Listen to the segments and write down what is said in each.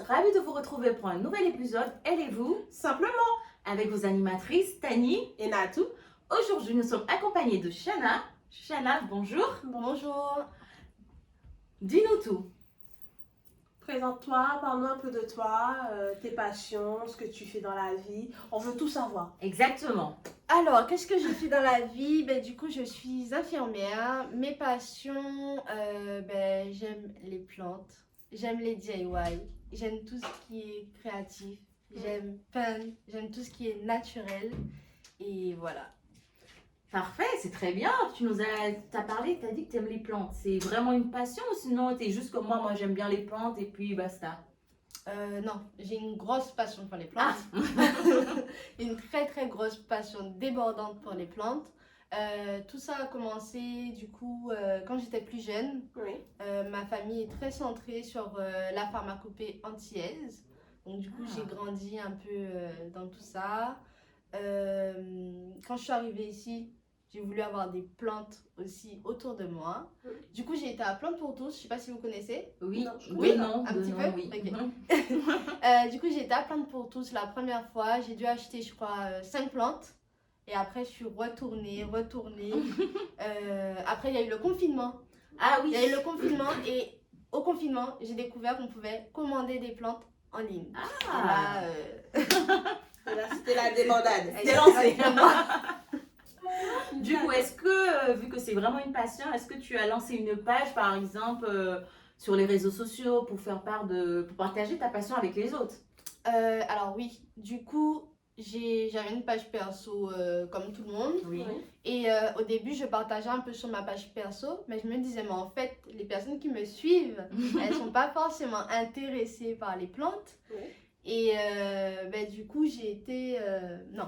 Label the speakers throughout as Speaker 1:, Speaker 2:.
Speaker 1: ravie de vous retrouver pour un nouvel épisode. Elle et vous,
Speaker 2: Simplement.
Speaker 1: avec vos animatrices Tani
Speaker 2: Et Natou.
Speaker 1: Aujourd'hui, nous sommes accompagnés de Shana. Shana, bonjour.
Speaker 3: Bonjour.
Speaker 1: Dis-nous tout.
Speaker 2: Présente-toi, parle-nous un peu de toi, tes passions, ce que tu fais dans la vie. On veut tout savoir.
Speaker 1: Exactement.
Speaker 3: Alors, qu'est-ce que je fais dans la vie? Du coup, je suis infirmière. Mes passions, j'aime les plantes, j'aime les DIY, j'aime tout ce qui est créatif, j'aime peindre, j'aime tout ce qui est naturel. Et voilà.
Speaker 1: Parfait, c'est très bien. Tu nous as parlé, tu as dit que tu aimes les plantes. C'est vraiment une passion ou sinon tu es juste comme moi j'aime bien les plantes et puis basta?
Speaker 3: Non, j'ai une grosse passion pour les plantes. Une très très grosse passion débordante pour les plantes. Tout ça a commencé du coup quand j'étais plus jeune.
Speaker 2: Oui.
Speaker 3: Ma famille est très centrée sur la pharmacopée antillaise. Donc du coup j'ai grandi un peu dans tout ça. Quand je suis arrivée ici, j'ai voulu avoir des plantes aussi autour de moi. Du coup j'ai été à Plantes pour tous, je sais pas si vous connaissez.
Speaker 1: Oui,
Speaker 2: Non,
Speaker 1: oui, non,
Speaker 3: un petit peu.
Speaker 1: oui.
Speaker 3: Ok. Du coup j'ai été à Plantes pour tous la première fois. J'ai dû acheter je crois 5 plantes. Et après je suis retournée. Après il y a eu le confinement.
Speaker 1: Ah oui.
Speaker 3: Il y a eu le confinement et au confinement j'ai découvert qu'on pouvait commander des plantes en ligne.
Speaker 1: Ah.
Speaker 2: Et là, c'était la débandade.
Speaker 3: Et
Speaker 1: C'est
Speaker 3: là,
Speaker 1: lancé.
Speaker 3: exactement.
Speaker 1: Du coup, est-ce que, vu que c'est vraiment une passion, est-ce que tu as lancé une page, par exemple, sur les réseaux sociaux pour faire pour partager ta passion avec les autres?
Speaker 3: Alors oui, du coup j'avais une page perso comme tout le monde.
Speaker 1: Oui.
Speaker 3: Et au début, je partageais un peu sur ma page perso, mais je me disais, mais en fait, les personnes qui me suivent, elles sont pas forcément intéressées par les plantes.
Speaker 2: Oui.
Speaker 3: Et du coup,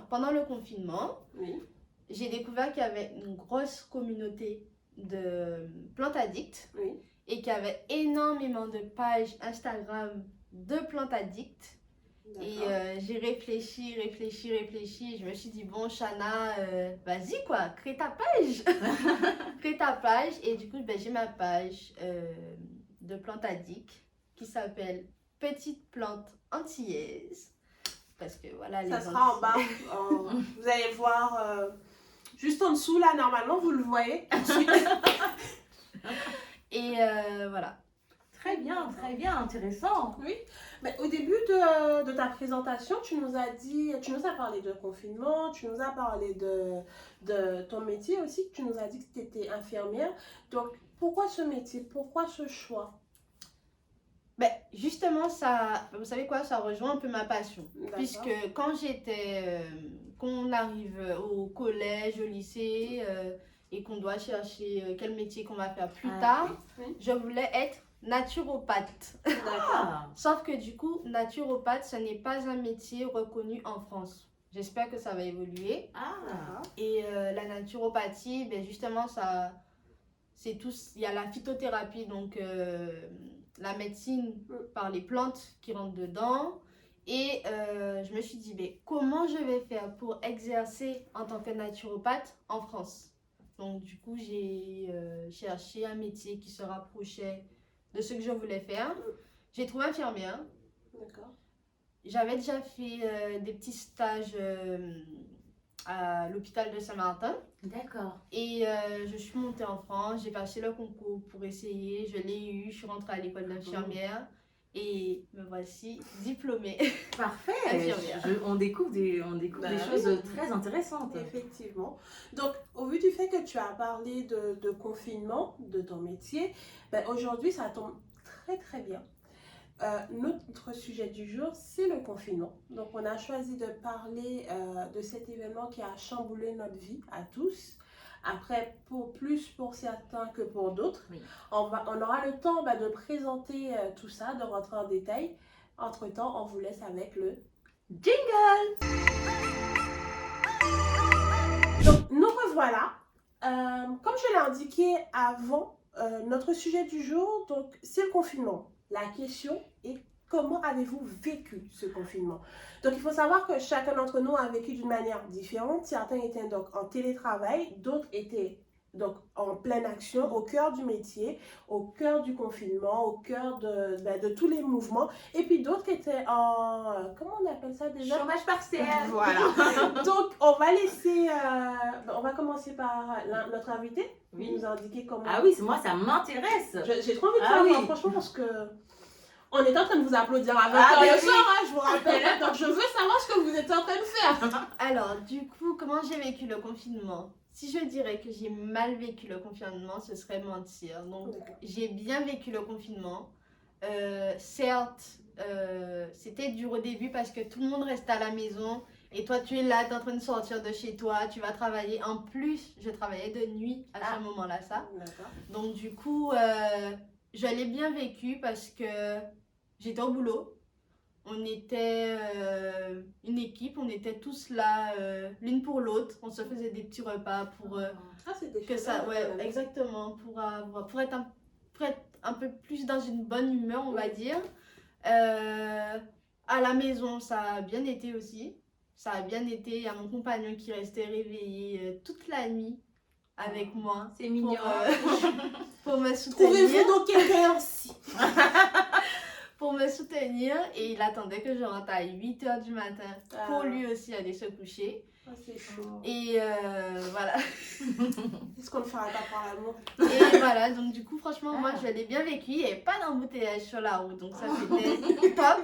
Speaker 3: pendant le confinement,
Speaker 2: Oui.
Speaker 3: j'ai découvert qu'il y avait une grosse communauté de plantes addictes
Speaker 2: Oui.
Speaker 3: et qu'il y avait énormément de pages Instagram de plantes addictes. Et j'ai réfléchi. Je me suis dit, bon, Shana, vas-y quoi, crée ta page. Crée ta page. Et du coup, j'ai ma page de plantes addictes qui s'appelle Petite plante antillaise. Parce que voilà,
Speaker 2: Ça sera en bas. Vous allez voir juste en dessous, là, normalement, vous le voyez.
Speaker 3: Et voilà.
Speaker 1: Très bien, intéressant.
Speaker 2: Oui, mais au début de ta présentation, tu nous as parlé de confinement, tu nous as parlé de ton métier aussi, tu nous as dit que tu étais infirmière. Donc, pourquoi ce métier? Pourquoi ce choix?
Speaker 3: Justement, ça, vous savez quoi, ça rejoint un peu ma passion.
Speaker 2: D'accord.
Speaker 3: Puisque quand on arrive au collège, au lycée, et qu'on doit chercher quel métier qu'on va faire plus tard,
Speaker 2: oui.
Speaker 3: je voulais être naturopathe.
Speaker 1: Ah.
Speaker 3: Sauf que du coup, naturopathe, ce n'est pas un métier reconnu en France. J'espère que ça va évoluer.
Speaker 1: Ah.
Speaker 3: Et la naturopathie, justement, c'est tout. Il y a la phytothérapie, donc la médecine par les plantes qui rentrent dedans. Et je me suis dit, comment je vais faire pour exercer en tant que naturopathe en France? Donc du coup, j'ai cherché un métier qui se rapprochait de ce que je voulais faire. J'ai trouvé infirmière.
Speaker 2: D'accord.
Speaker 3: J'avais déjà fait des petits stages à l'hôpital de Saint-Martin.
Speaker 1: D'accord.
Speaker 3: Et je suis montée en France, j'ai passé le concours pour essayer, je l'ai eu, je suis rentrée à l'école d'infirmière et me voici diplômée.
Speaker 1: Parfait.
Speaker 3: Infirmière.
Speaker 1: On découvre des choses très intéressantes.
Speaker 2: Effectivement. Donc, au vu du fait que tu as parlé de confinement, de ton métier, aujourd'hui, ça tombe très très bien. Notre sujet du jour, c'est le confinement. Donc, on a choisi de parler de cet événement qui a chamboulé notre vie à tous. Après, plus pour certains que pour d'autres.
Speaker 1: Oui.
Speaker 2: On aura le temps de présenter tout ça, de rentrer en détail. Entre-temps, on vous laisse avec le
Speaker 1: jingle.
Speaker 2: Donc, nous revoilà. Comme je l'ai indiqué avant, notre sujet du jour, donc, c'est le confinement. La question est comment avez-vous vécu ce confinement? Donc, il faut savoir que chacun d'entre nous a vécu d'une manière différente. Certains étaient donc en télétravail, d'autres étaient Donc, en pleine action, au cœur du métier, au cœur du confinement, au cœur de tous les mouvements. Et puis d'autres qui étaient en... comment on appelle ça déjà?
Speaker 1: Chômage partiel.
Speaker 2: Voilà. Donc, on va laisser... on va commencer par notre invité.
Speaker 1: Oui.
Speaker 2: Nous indiquer comment...
Speaker 1: Ah oui, moi, ça m'intéresse.
Speaker 2: J'ai trop envie de
Speaker 1: Ah
Speaker 2: savoir,
Speaker 1: oui.
Speaker 2: franchement, parce que... On est en train de vous applaudir à 20
Speaker 1: Ah,
Speaker 2: h
Speaker 1: ben
Speaker 2: le
Speaker 1: oui.
Speaker 2: soir, hein, je vous rappelle. Donc, je veux savoir ce que vous êtes en train de faire.
Speaker 3: Alors, du coup, comment j'ai vécu le confinement? Si je dirais que j'ai mal vécu le confinement, ce serait mentir. Donc, j'ai bien vécu le confinement. Certes, c'était dur au début parce que tout le monde restait à la maison. Et toi, tu es là, tu es en train de sortir de chez toi, tu vas travailler. En plus, je travaillais de nuit à ce moment-là, ça.
Speaker 2: D'accord.
Speaker 3: Donc, du coup, je l'ai bien vécu parce que j'étais au boulot. On était une équipe, on était tous là, l'une pour l'autre. On se faisait des petits repas pour
Speaker 2: C'était
Speaker 3: que ça, ouais, exactement, pour être un peu plus dans une bonne humeur, on va dire. À la maison, ça a bien été aussi. Ça a bien été. Il y a mon compagnon qui restait réveillé toute la nuit avec moi.
Speaker 1: C'est mignon.
Speaker 3: Pour me soutenir.
Speaker 2: Trouvez-vous donc quelqu'un aussi?
Speaker 3: Pour me soutenir, et il attendait que je rentre à 8 h du matin pour lui aussi aller se coucher.
Speaker 2: C'est chaud.
Speaker 3: Et voilà.
Speaker 2: Est-ce qu'on ne fera pas par l'amour?
Speaker 3: Et voilà, donc du coup, franchement, moi je l'ai bien vécu. Il n'y avait pas d'embouteillage sur la route, donc ça c'était top.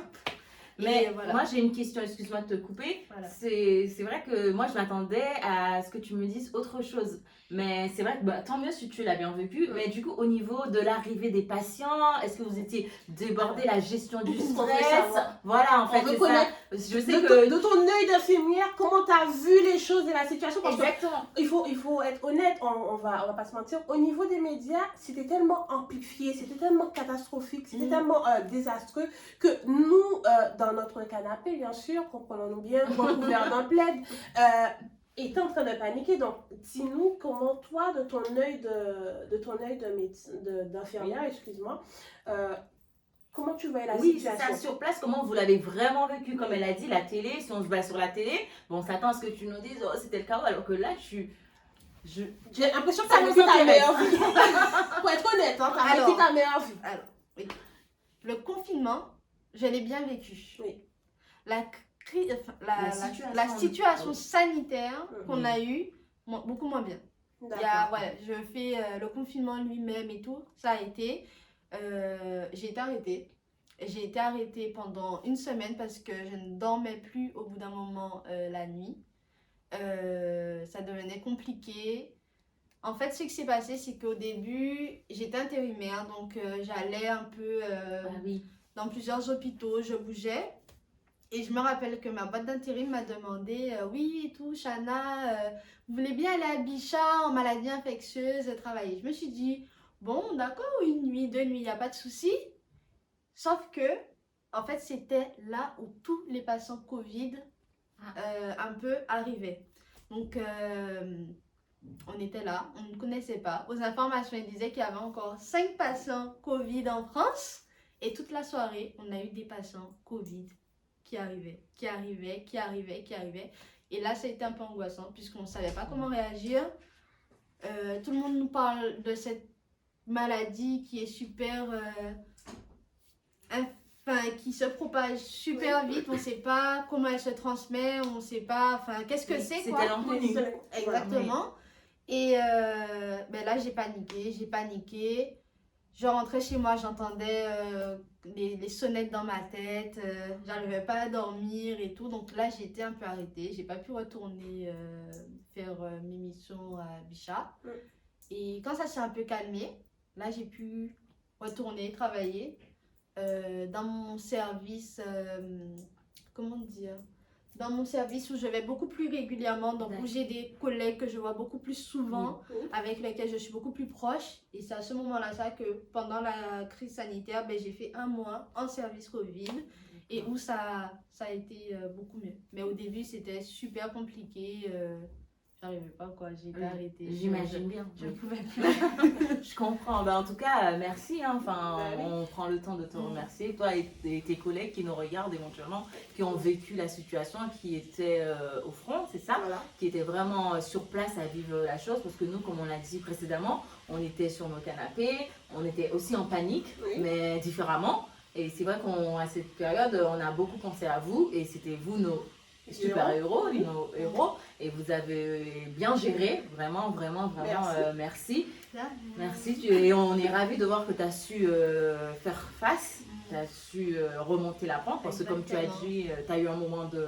Speaker 1: Mais
Speaker 3: voilà.
Speaker 1: moi j'ai une question, excuse-moi de te couper.
Speaker 3: Voilà.
Speaker 1: C'est vrai que moi je m'attendais à ce que tu me dises autre chose. Mais c'est vrai que tant mieux si tu l'as bien vécu. Mais du coup, au niveau de l'arrivée des patients, est-ce que vous étiez débordé, la gestion du stress? Voilà, en fait, c'est ça. Je sais que...
Speaker 2: De ton œil d'infirmière, comment tu as vu les choses et la situation? Parce
Speaker 1: Exactement.
Speaker 2: Il faut être honnête, on va pas se mentir. Au niveau des médias, c'était tellement amplifié, c'était tellement catastrophique, c'était tellement désastreux que nous, dans notre canapé, bien sûr, comprenons-nous bien, recouvert d'un plaid, était en train de paniquer. Donc, dis-nous comment toi, de ton œil d'infirmière, excuse-moi, comment tu voyais la situation?
Speaker 1: Oui, c'est ça, sur place, comment vous l'avez vraiment vécu? Comme elle a dit, la télé, si on se base sur la télé, bon, on s'attend à ce que tu nous dises, oh, c'était le chaos, alors que là, j'ai
Speaker 2: l'impression que tu as vécu ta meilleure vie. Pour être honnête, hein, tu as vécu ta meilleure vie.
Speaker 3: Alors, oui. Le confinement, je l'ai bien vécu.
Speaker 2: Oui.
Speaker 3: La situation sanitaire qu'on a eue, beaucoup moins bien. Je fais le confinement lui-même et tout, ça a été. J'ai été arrêtée. J'ai été arrêtée pendant une semaine parce que je ne dormais plus au bout d'un moment la nuit. Ça devenait compliqué. En fait, ce qui s'est passé, c'est qu'au début, j'étais intérimaire, donc j'allais un peu dans plusieurs hôpitaux, je bougeais. Et je me rappelle que ma boîte d'intérim m'a demandé oui, et tout, Chana, vous voulez bien aller à Bichat en maladie infectieuse travailler? Je me suis dit, bon, d'accord, une nuit, 2 nuits, il n'y a pas de souci. Sauf que, en fait, c'était là où tous les patients Covid un peu arrivaient. Donc, on était là, on ne connaissait pas. Aux informations, ils disaient qu'il y avait encore 5 patients Covid en France. Et toute la soirée, on a eu des patients Covid qui arrivaient. Et là, ça a été un peu angoissant puisqu'on ne savait pas comment réagir. Tout le monde nous parle de cette maladie qui est super... qui se propage super vite. On ne sait pas comment elle se transmet, on ne sait pas... Enfin, qu'est-ce que c'est, quoi.
Speaker 1: C'était l'inconnu.
Speaker 3: Exactement. Et là, j'ai paniqué. Je rentrais chez moi, j'entendais les sonnettes dans ma tête, j'arrivais pas à dormir et tout. Donc là, j'ai été un peu arrêtée. J'ai pas pu retourner faire mes missions à Bichat. Et quand ça s'est un peu calmé, là, j'ai pu retourner travailler dans mon service, comment dire, dans mon service où je vais beaucoup plus régulièrement, donc où j'ai des collègues que je vois beaucoup plus souvent, avec lesquels je suis beaucoup plus proche. Et c'est à ce moment-là ça que pendant la crise sanitaire, j'ai fait 1 mois en service Covid et où ça a été beaucoup mieux. Mais au début, c'était super compliqué. j'arrivais pas quoi, j'ai été
Speaker 1: Oui,
Speaker 3: arrêtée.
Speaker 1: J'imagine bien.
Speaker 3: Je
Speaker 1: Oui.
Speaker 3: pouvais plus.
Speaker 1: Je comprends. Ben, en tout cas, merci. Hein. Enfin,
Speaker 2: Bah oui.
Speaker 1: on prend le temps de te remercier. Toi et tes collègues qui nous regardent éventuellement, qui ont vécu la situation, qui étaient au front, c'est ça?
Speaker 2: Voilà.
Speaker 1: Qui étaient vraiment sur place à vivre la chose. Parce que nous, comme on l'a dit précédemment, on était sur nos canapés, on était aussi en panique,
Speaker 2: Oui.
Speaker 1: mais différemment. Et c'est vrai qu'à cette période, on a beaucoup pensé à vous et c'était vous nos super-héros, nos héros. Et vous avez bien géré, vraiment, vraiment, vraiment, merci. Merci. Et on est ravis de voir que tu as su faire face, tu as su remonter la pente parce que comme tu as dit, tu as eu un moment de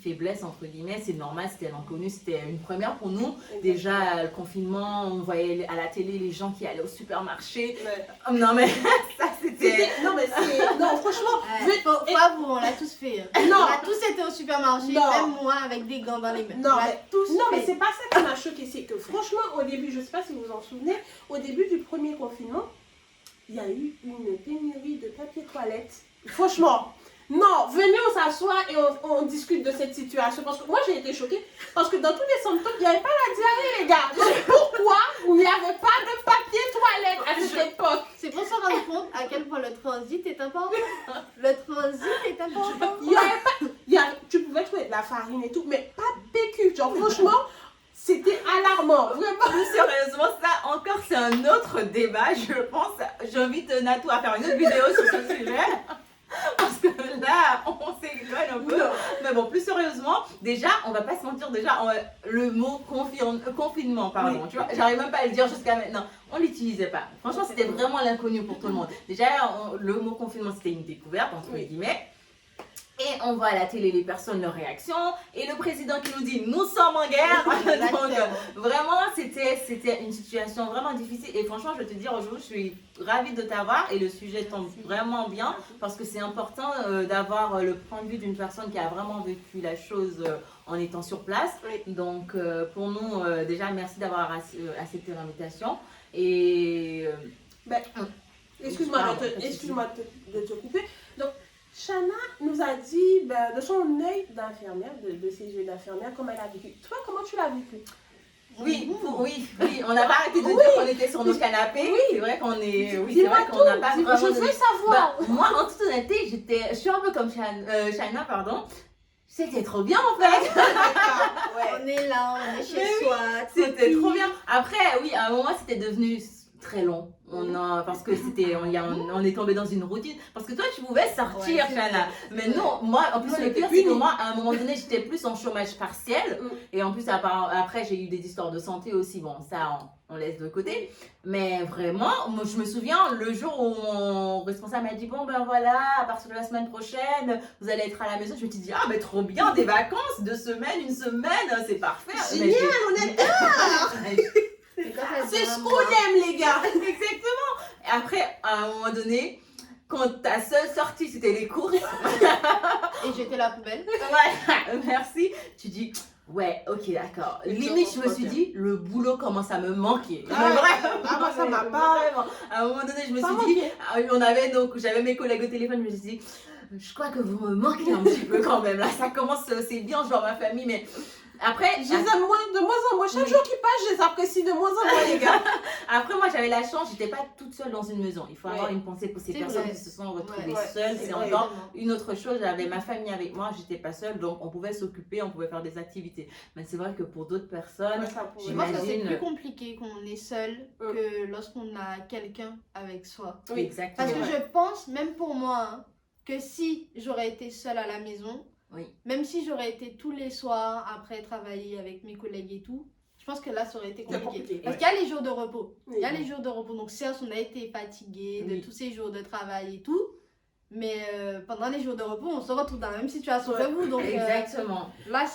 Speaker 1: faiblesse, entre guillemets, c'est normal, c'était l'inconnu, c'était une première pour nous. Déjà, le confinement, on voyait à la télé les gens qui allaient au supermarché.
Speaker 2: Ouais.
Speaker 1: Non mais ça c'était...
Speaker 2: Non, mais c'est. Non, franchement.
Speaker 3: Faut avouer, on l'a tous fait.
Speaker 2: Non.
Speaker 3: On a tous été au supermarché,
Speaker 2: Non.
Speaker 3: même moi avec des gants dans les mains.
Speaker 2: Non,
Speaker 3: on l'a
Speaker 2: mais,
Speaker 3: tous
Speaker 2: non, mais
Speaker 3: fait.
Speaker 2: c'est pas ça qui m'a choqué. C'est que franchement, au début, je sais pas si vous vous en souvenez, au début du premier confinement, il y a eu une pénurie de papier toilette. Franchement. Non, venez, on s'assoit et on discute de cette situation. Parce que moi, j'ai été choquée. Parce que dans tous les symptômes, il n'y avait pas la diarrhée, les gars. Donc, pourquoi il n'y avait pas de papier toilette à cette époque?
Speaker 3: C'est pour se rendre compte à quel point le transit est important. Le transit est important.
Speaker 2: Il y avait pas, tu pouvais trouver de la farine et tout, mais pas de PQ. Genre, franchement, c'était alarmant. Vraiment.
Speaker 1: Plus sérieusement, ça encore c'est un autre débat, je pense. J'invite Natou à faire une autre vidéo sur ce sujet. Parce que là, on s'égale un peu.
Speaker 2: Non.
Speaker 1: Mais bon, plus sérieusement, déjà, on va pas se mentir, déjà, le mot confinement, pardon,
Speaker 2: Oui.
Speaker 1: tu vois, j'arrive même pas à le dire jusqu'à maintenant. On l'utilisait pas. Franchement, c'était vraiment l'inconnu pour tout le monde. Déjà, le mot confinement, c'était une découverte, entre
Speaker 2: Oui.
Speaker 1: guillemets. Et on voit à la télé les personnes, leurs réactions. Et le président qui nous dit, nous sommes en guerre. Donc, vraiment, c'était une situation vraiment difficile. Et franchement, je vais te dire, aujourd'hui, je suis ravie de t'avoir. Et le sujet tombe vraiment bien. Parce que c'est important d'avoir le point de vue d'une personne qui a vraiment vécu la chose en étant sur place.
Speaker 2: Oui.
Speaker 1: Donc, pour nous, déjà, merci d'avoir accepté l'invitation. Et...
Speaker 2: Ben, excuse-moi
Speaker 1: Pardon,
Speaker 2: de te couper. Donc, Shana nous a dit ben, de son œil d'infirmière, de ses yeux d'infirmière, comment elle a vécu. Toi, comment tu l'as vécu?
Speaker 1: Oui, oui, on n'a pas arrêté de dire qu'on était sur nos canapés.
Speaker 2: Oui.
Speaker 1: C'est vrai qu'on est. Oui, c'est
Speaker 2: Dis-moi
Speaker 1: vrai qu'on n'a pas
Speaker 2: tout.
Speaker 1: vraiment.
Speaker 2: Je veux savoir.
Speaker 1: Bah, moi, en toute honnêteté, je suis un peu comme Shana, pardon. C'était trop bien en fait.
Speaker 2: Ouais.
Speaker 3: On est là, on est chez
Speaker 1: Mais oui,
Speaker 3: soi.
Speaker 1: C'était
Speaker 3: tranquille.
Speaker 1: trop bien. Après, oui, à un moment, c'était devenu très long. Parce que on est tombé dans une routine. Parce que toi, tu pouvais sortir,
Speaker 3: Ouais,
Speaker 1: Shana.
Speaker 3: c'est
Speaker 1: Mais
Speaker 3: vrai.
Speaker 1: non, moi, en plus,
Speaker 2: Moi,
Speaker 1: le
Speaker 2: j'étais
Speaker 1: pire, c'est que
Speaker 2: punie.
Speaker 1: moi, à un moment donné, j'étais plus en chômage partiel. Et en plus, après, j'ai eu des histoires de santé aussi. Bon, ça, on laisse de côté. Mais vraiment, moi, je me souviens, le jour où mon responsable m'a dit, bon, ben voilà, à partir de la semaine prochaine, vous allez être à la maison. Je me suis dit, ah, mais trop bien, des vacances, 2 semaines, 1 semaine, c'est parfait.
Speaker 2: Génial, on adore.
Speaker 3: C'est quand ça
Speaker 2: C'est
Speaker 3: devient
Speaker 2: ce
Speaker 3: un
Speaker 2: qu'on
Speaker 3: mois.
Speaker 2: aime, les gars.
Speaker 1: Exactement. Et après, à un moment donné, quand ta seule sortie, c'était les courses.
Speaker 3: Et jeter la poubelle.
Speaker 1: Ouais, merci. Tu dis, ouais, ok, d'accord. Limite, je me suis dit, le boulot commence à me manquer.
Speaker 2: Ah,
Speaker 1: Mais vraiment,
Speaker 2: ah, moi, ça m'a pas-
Speaker 1: Vraiment. À un moment donné, je me
Speaker 2: Pas
Speaker 1: suis dit,
Speaker 2: manqué.
Speaker 1: j'avais mes collègues au téléphone, je me suis dit, je crois que vous me manquez un petit peu quand même. Là, ça commence, c'est bien, je vois ma famille, mais après,
Speaker 2: Je les aime de moins en moins. Chaque
Speaker 1: Oui.
Speaker 2: jour qui passe, je les apprécie de moins en moins, les gars.
Speaker 1: après, moi, j'avais la chance, j'étais pas toute seule dans une maison. Il faut
Speaker 2: Ouais.
Speaker 1: avoir une pensée pour ces
Speaker 3: C'est
Speaker 1: personnes
Speaker 3: vrai.
Speaker 1: qui se sont retrouvées
Speaker 3: Ouais,
Speaker 1: seules.
Speaker 2: c'est
Speaker 1: C'est
Speaker 2: vrai.
Speaker 1: encore une autre chose. J'avais ma famille avec moi, j'étais pas seule, donc on pouvait s'occuper, on pouvait faire des activités. Mais c'est vrai que pour d'autres personnes,
Speaker 2: Ouais, ça pourrait.
Speaker 3: Je pense que c'est
Speaker 1: J'imagine.
Speaker 3: plus compliqué quand on est seul que lorsqu'on a quelqu'un avec soi.
Speaker 2: Oui.
Speaker 1: exactement.
Speaker 3: Parce que
Speaker 2: Ouais.
Speaker 3: je pense, même pour moi, hein, que si j'aurais été seule à la maison,
Speaker 1: Oui.
Speaker 3: même si j'aurais été tous les soirs après travailler avec mes collègues et tout, je pense que là ça aurait été
Speaker 2: C'est
Speaker 3: compliqué.
Speaker 2: compliqué,
Speaker 3: Parce
Speaker 1: ouais.
Speaker 3: qu'il y a les jours de repos.
Speaker 2: Oui.
Speaker 3: Il y a les jours de repos. Donc certes, on a été fatigué de
Speaker 1: Oui.
Speaker 3: tous ces jours de travail et tout. Mais pendant les jours de repos, on se retrouve dans la même situation
Speaker 2: Ouais.
Speaker 3: que vous. Donc
Speaker 1: Exactement.
Speaker 3: là,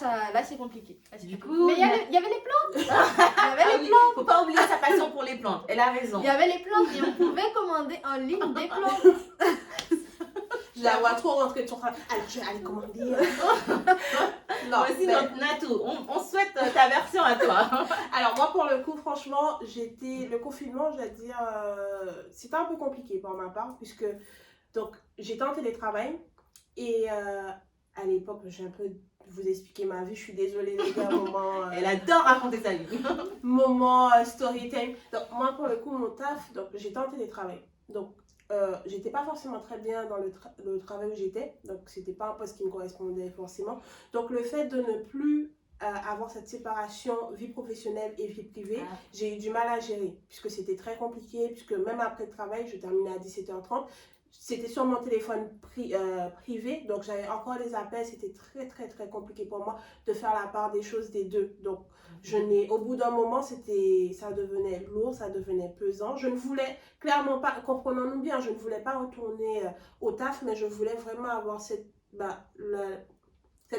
Speaker 3: c'est compliqué. Là, c'est
Speaker 1: Du
Speaker 3: compliqué.
Speaker 1: coup,
Speaker 3: Mais il y avait les plantes. Il y avait
Speaker 1: Ah
Speaker 3: les
Speaker 1: oui,
Speaker 3: plantes.
Speaker 1: faut pas oublier sa passion pour les plantes. Elle a raison.
Speaker 3: Il y avait les plantes et on pouvait commander en ligne des plantes.
Speaker 2: Je la vois trop rentrer de son travail. Alors, je vais aller commander. Non,
Speaker 1: Voici
Speaker 2: mais-
Speaker 1: notre Natou. On souhaite ta version à toi.
Speaker 2: Alors moi pour le coup franchement le confinement je vais dire c'était un peu compliqué pour ma part puisque donc j'étais en télétravail et à l'époque j'ai un peu vous expliquer ma vie. Je suis désolée les gars, moment...
Speaker 1: Elle adore raconter sa vie.
Speaker 2: moment story time. Donc moi pour le coup mon taf, donc j'étais en télétravail. Donc j'étais pas forcément très bien dans le travail où j'étais. Donc c'était pas un poste qui me correspondait forcément. Donc le fait de ne plus avoir cette séparation vie professionnelle et vie privée, j'ai eu du mal à gérer. Puisque c'était très compliqué. Puisque même après le travail, je terminais à 17h30. C'était sur mon téléphone privé, donc j'avais encore les appels, c'était très très très compliqué pour moi de faire la part des choses des deux. Donc au bout d'un moment, ça devenait lourd, ça devenait pesant. Je ne voulais clairement pas, comprenons-nous bien, je ne voulais pas retourner au taf, mais je voulais vraiment avoir cette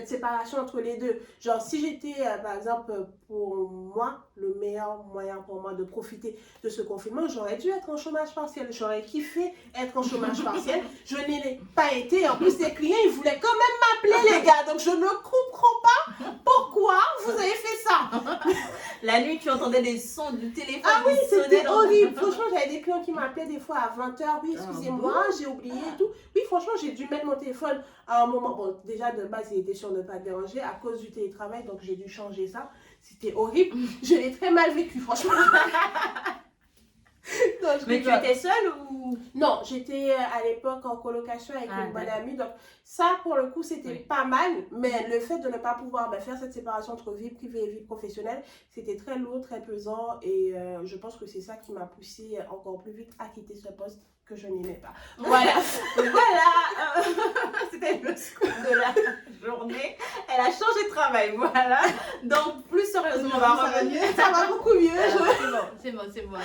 Speaker 2: séparation entre les deux. Genre, si j'étais, par exemple, pour moi, le meilleur moyen pour moi de profiter de ce confinement, j'aurais dû être en chômage partiel. J'aurais kiffé être en chômage partiel. Je n'ai pas été. En plus, les clients, ils voulaient quand même m'appeler, les gars. Donc, je ne comprends pas pourquoi vous avez fait ça.
Speaker 1: La nuit, tu entendais des sons du téléphone.
Speaker 2: Ah oui,
Speaker 1: qui sonnaient
Speaker 2: c'était
Speaker 1: dans-
Speaker 2: horrible. Franchement, j'avais des clients qui m'appelaient des fois à 20h. Oui, excusez-moi, j'ai oublié et tout. Oui, franchement, j'ai dû mettre mon téléphone à un moment. Bon, déjà, de base, il était sur ne pas déranger à cause du télétravail. Donc, j'ai dû changer ça. C'était horrible. Je l'ai très mal vécu, franchement. Non,
Speaker 1: Mais tu étais seule ou...
Speaker 2: Non, j'étais à l'époque en colocation avec une bonne amie. Donc, ça, pour le coup, c'était pas mal. Mais le fait de ne pas pouvoir faire cette séparation entre vie privée et vie professionnelle, c'était très lourd, très pesant. Et je pense que c'est ça qui m'a poussée encore plus vite à quitter ce poste que je n'aimais pas. Voilà.
Speaker 1: Voilà, c'était le scoop de la journée. Elle a changé de travail, voilà. Donc, plus sérieusement, on va revenir.
Speaker 2: Ça va beaucoup mieux.
Speaker 3: C'est bon.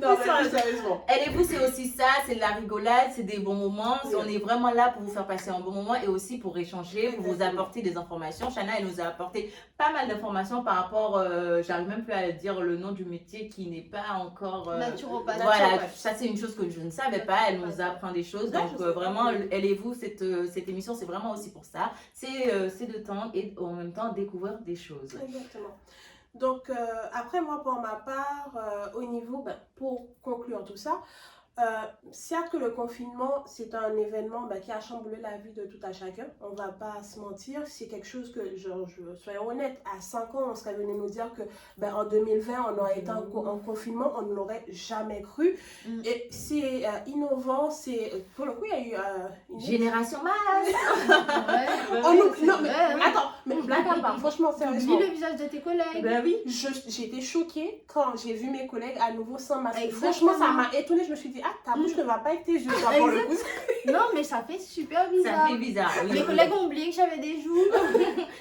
Speaker 2: Non, mais plus sérieusement.
Speaker 1: Elle et vous, c'est aussi ça, c'est de la rigolade, c'est des bons moments.
Speaker 2: Oui.
Speaker 1: On est vraiment là pour vous faire passer un bon moment et aussi pour échanger, pour vous apporter des informations. Shana, elle nous a apporté pas mal d'informations par rapport, j'arrive même plus à dire le nom du métier qui n'est pas encore...
Speaker 3: Naturopathe.
Speaker 1: Voilà, ça c'est une chose que je ne savais pas, elle nous apprend des choses.
Speaker 2: Ouais,
Speaker 1: Donc
Speaker 2: je sais
Speaker 1: vraiment,
Speaker 2: pas.
Speaker 1: elle et vous, cette émission, c'est vraiment aussi pour ça. C'est de temps et en même temps découvrir des choses.
Speaker 2: Exactement. Donc, après, moi, pour ma part, au niveau, pour conclure tout ça, certes que le confinement, c'est un événement qui a chamboulé la vie de tout à chacun. On va pas se mentir, c'est quelque chose que, soyons honnêtes, à 5 ans, on serait venu nous dire que en 2020, on aurait été en confinement, on ne l'aurait jamais cru. Et c'est innovant, pour le coup, il y a eu une...
Speaker 1: Génération Mars.
Speaker 2: Attends, mais blague à part, franchement, sérieusement.
Speaker 3: Oublie le visage de tes collègues.
Speaker 1: Ben oui.
Speaker 2: J'ai été choquée quand j'ai vu mes collègues à nouveau sans masque.
Speaker 3: Exactement.
Speaker 2: Franchement, ça m'a étonnée. Je me suis dit, ta bouche ne va pas avec tes yeux, toi, pour le coup.
Speaker 3: Non, mais ça fait super bizarre.
Speaker 1: Ça fait bizarre. Oui,
Speaker 3: Mes
Speaker 1: oui.
Speaker 3: collègues ont oublié que j'avais des joues.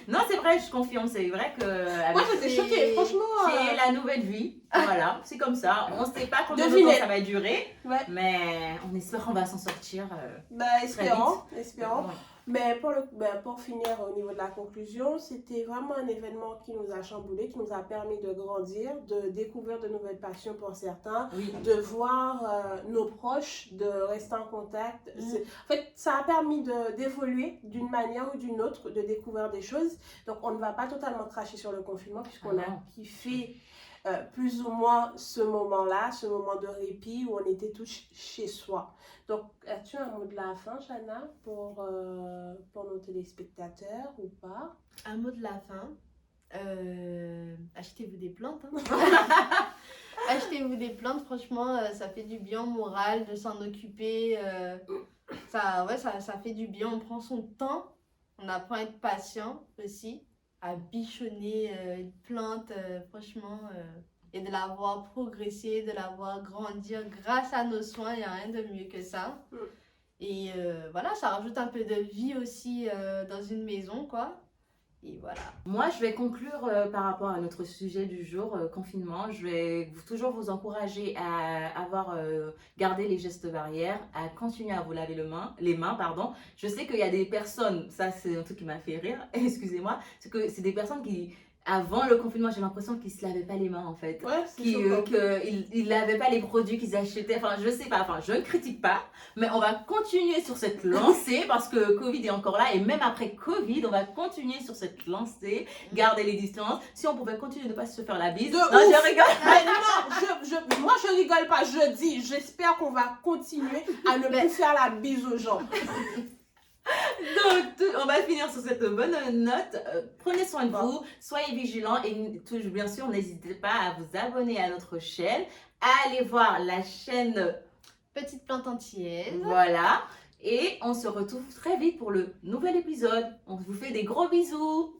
Speaker 1: Non, c'est vrai, je confirme. C'est vrai que.
Speaker 2: Moi, j'étais choquée, franchement.
Speaker 1: C'est la nouvelle vie. Voilà, c'est comme ça. On ne sait pas combien de
Speaker 2: Devinez.
Speaker 1: temps ça va durer.
Speaker 2: Ouais.
Speaker 1: Mais on espère qu'on va s'en sortir.
Speaker 2: Espérons.
Speaker 1: Ouais.
Speaker 2: Mais pour finir au niveau de la conclusion, c'était vraiment un événement qui nous a chamboulé, qui nous a permis de grandir, de découvrir de nouvelles passions pour certains,
Speaker 1: Oui.
Speaker 2: de voir nos proches, de rester en contact. En fait, ça a permis d'évoluer d'une manière ou d'une autre, de découvrir des choses. Donc, on ne va pas totalement cracher sur le confinement puisqu'on a kiffé plus ou moins ce moment-là, ce moment de répit où on était tous chez soi. Donc, as-tu un mot de la fin, Shana, pour nos téléspectateurs ou pas?
Speaker 3: Un mot de la fin. Achetez-vous des plantes. Achetez-vous des plantes, franchement, ça fait du bien au moral de s'en occuper. Ça fait du bien, on prend son temps, on apprend à être patient aussi, à bichonner une plante, franchement, et de la voir progresser, de la voir grandir grâce à nos soins, il n'y a rien de mieux que ça. Et voilà, ça rajoute un peu de vie aussi dans une maison, quoi. Et voilà.
Speaker 1: Moi, je vais conclure par rapport à notre sujet du jour, confinement. Je vais toujours vous encourager à avoir gardé les gestes barrières, à continuer à vous laver les mains. Je sais qu'il y a des personnes, ça c'est un truc qui m'a fait rire, excusez-moi, c'est que c'est des personnes qui, avant le confinement, j'ai l'impression qu'ils ne se lavaient pas les mains en fait.
Speaker 2: Ouais, c'est
Speaker 1: Qu'ils n'avaient pas les produits qu'ils achetaient. Enfin, je sais pas, je ne critique pas, mais on va continuer sur cette lancée parce que Covid est encore là et même après Covid, on va continuer sur cette lancée, garder les distances. Si on pouvait continuer de ne pas se faire la bise.
Speaker 2: De
Speaker 1: Non,
Speaker 2: ouf.
Speaker 1: je rigole.
Speaker 2: Non, moi je rigole pas, je dis, j'espère qu'on va continuer à ne plus faire la bise aux gens.
Speaker 1: On va finir sur cette bonne note. Prenez soin de vous, soyez vigilants et bien sûr, n'hésitez pas à vous abonner à notre chaîne. Allez voir la chaîne
Speaker 3: Petite plante entière.
Speaker 1: Voilà. Et on se retrouve très vite pour le nouvel épisode. On vous fait des gros bisous.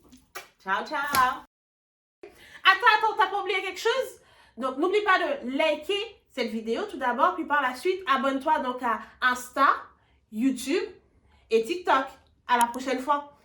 Speaker 1: Ciao, ciao.
Speaker 2: Attends, t'as pas oublié quelque chose? Donc, n'oublie pas de liker cette vidéo tout d'abord, puis par la suite, abonne-toi donc à Insta, YouTube et TikTok. À la prochaine fois.